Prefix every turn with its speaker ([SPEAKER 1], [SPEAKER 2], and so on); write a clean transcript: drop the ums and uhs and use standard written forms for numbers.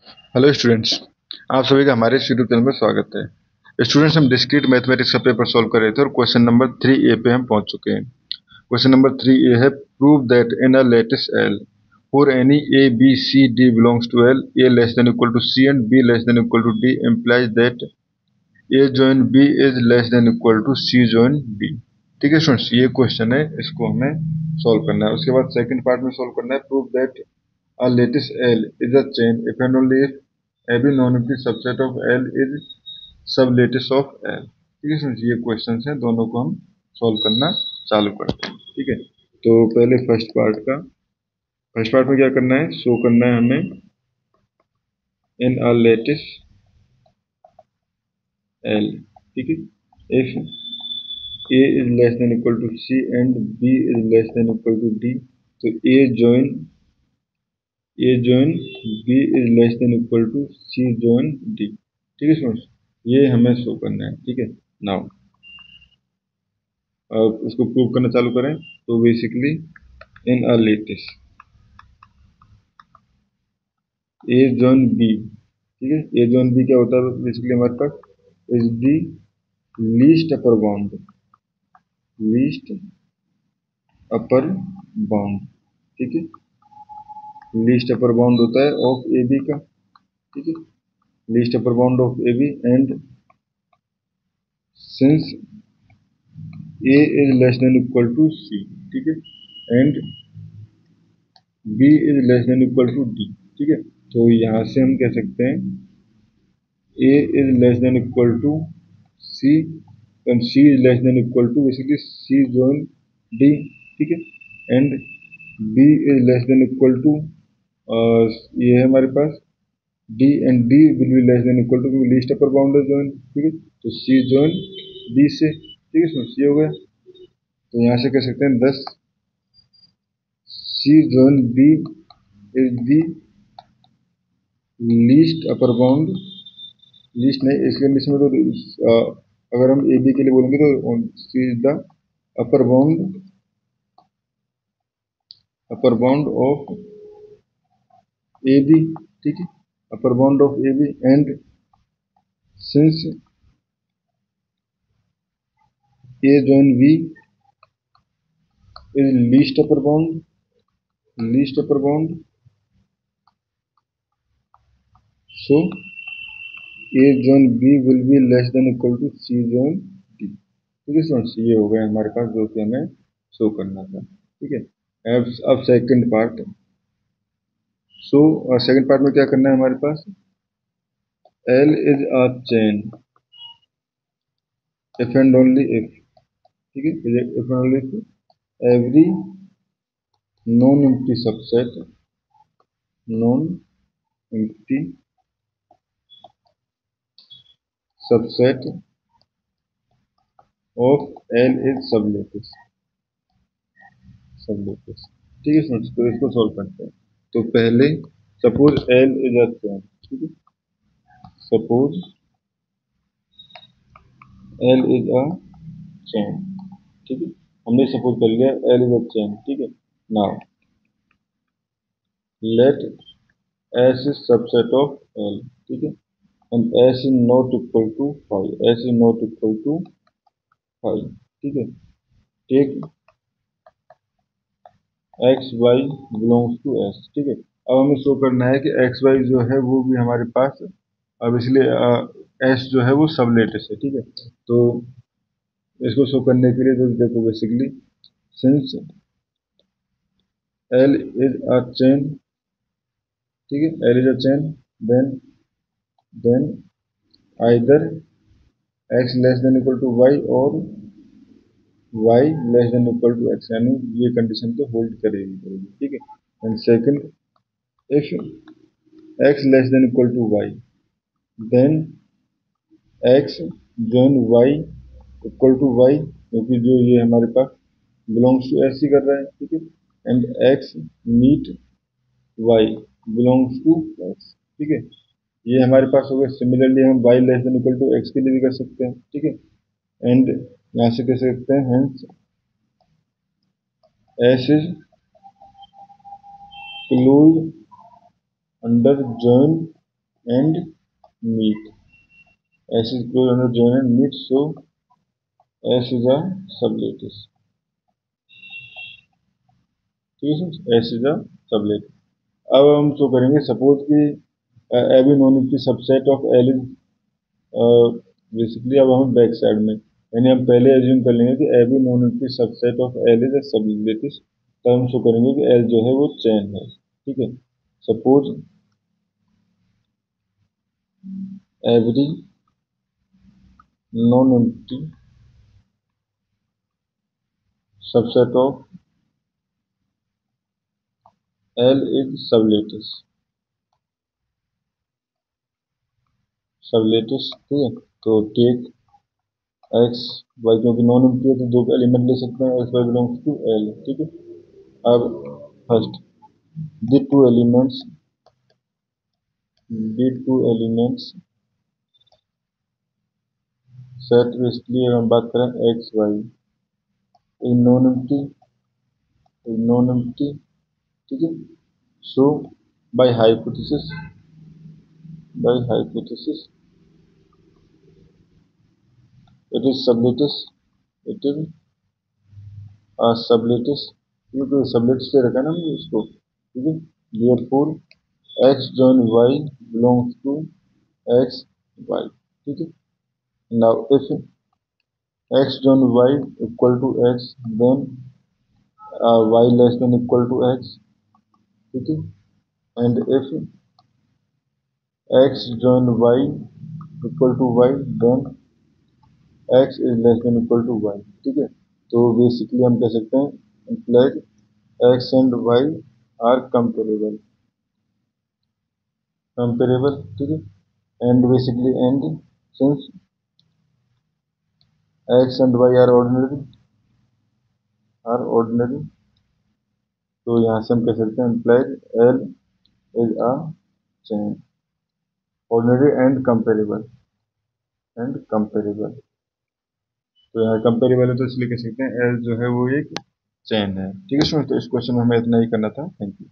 [SPEAKER 1] Hello students. आप सभी का हमारे इस यूट्यूब चैनल में स्वागत है। स्टूडेंट्स, हम डिस्क्रीट मैथमेटिक्स का पेपर सॉल्व कर रहे थे और क्वेश्चन नंबर 3A पे हम पहुंच चुके हैं। क्वेश्चन नंबर 3A है, prove that in a lattice L for any A B C D belongs to L, A less than equal to C and B less than equal to D implies that A join B is less than equal to C join B। ठीक है students, ये question है, इसको हमें solve करना है। उसके बाद सेकंड पार्ट में सॉल्व करना है, prove that a lattice L is a chain if and only if every non-empty subset of L is sublattice of L। ठीक है समझिए, ये क्वेश्चन है, दोनों को हम सॉल्व करना चालू करते हैं। ठीक है, तो पहले फर्स्ट पार्ट में क्या करना है, शो करना है हमें इन a lattice L। ठीक है, if A is less than equal to C and B is less than equal to D, तो A join B is less than equal to C join D। ठीक है students, ये हमें show करना है। ठीक है, नाउ अब इसको प्रूव करना चालू करें। तो basically in a lattice A join B, ठीक है, A join B क्या होता है बेसिकली हमारे पास, is the least upper bound. ठीक है, लीस्ट अपर बाउंड होता है ऑफ ए बी का। ठीक है, least upper bound of A B and since A is less than equal to C। ठीक है, and B is less than equal to D। ठीक है, तो यहाँ से हम कह सकते हैं A is less than equal to C and C is less than equal to basically C join D। ठीक है, and B is less than equal to ये है हमारे पास D and D will be less than equal to least upper bound है join। ठीक है, तो C join D से। ठीक है, समझ ये हो गया। तो यहाँ से कह सकते हैं 10 C join B is the least upper bound, least नहीं इसके लिस्ट में, तो अगर हम ए बी के लिए बोलेंगे तो C is the upper bound of A B. ठीक है, upper bound of A B and since A join B is least upper bound so A join B will be less than equal to C join D. ठीक है students, ये हो गया हमारे पास जो कि हमें शो करना था। ठीक है, अब second part. So second part में क्या करना है हमारे पास, L is a chain if and only if। ठीक है, if and only if every non-empty subset of L is sublattice। ठीक है फ्रेंड्स, तो इसको सॉल्व करते हैं। तो पहले suppose L is a chain. ठीक है, suppose L is a chain. ठीक है, हमने सपोज कर लिया L इज अ चेन। ठीक है, now let S is subset of L। ठीक है, and S is not equal to 5। S is not equal to 5। ठीक है, take x Y belongs to s. ठीक है, अब हमें शो करना है कि एक्स वाई जो है वो भी हमारे पास, अब इसलिए एस जो है वो सबलेटिस है। ठीक है, तो इसको शो करने के लिए तो देखो basically since L is a chain. ठीक है, L is a chain then either x less than equal to y और y less than equal to x, यानी ये कंडीशन तो होल्ड करेगी। ठीक है, and second if x less than equal to y then x join y equal to y, क्योंकि जो ये हमारे पास बिलोंग्स टू s ही कर रहा है। ठीक है, and x meet y belongs to x। ठीक है, ये हमारे पास हो गया। सिमिलरली हम y less than equal to x के लिए भी कर सकते हैं। ठीक है, एंड यहाँ से कह सकते हैं hence s is close under join and meet. S is close under join and meet, so S is a sublattice. ठीक है, S is a sublattice. अब हम शो करेंगे सपोज कि एबी नॉन की subset of L is basically. अब हम back side में यानी हम पहले एज्यूम कर लेंगे कि एबी नॉन की subset of L is a sublattice, तब हम शो करेंगे कि एल जो है वो चेन है। ठीक है, suppose every non empty subset of L is sublattice. Sublattice ठीक है, तो टेक एक्स वाई, क्योंकि नॉन एम्प्टी है तो दो एलिमेंट ले सकते हैं, X Y belongs to L. ठीक है, अब first the two elements set, basically अगर हम बात करें एक्स वाई नॉन एम्प्टी, ठीक है। So by hypothesis it is sublattice, it is sublattice, क्योंकि सबलेटिस से रखा ना हमने इसको। ठीक है, therefore X join Y belongs to X Y. ठीक है, now if X join Y equal to X, then Y less than equal to X. ठीक है, and if x join y equal to y, then x is less than equal to y। ठीक है, तो basically हम कह सकते हैं implied x and y are comparable. ठीक है, and basically and since x and y are ordinary, तो यहाँ से हम कह सकते हैं implied L is a chain, ordinary and comparable. तो यहाँ कंपेरेबल है तो इसलिए कह सकते हैं एल जो है वो एक चेन है। ठीक है स्टूडेंट, तो इस क्वेश्चन में हमें इतना ही करना था। Thank you.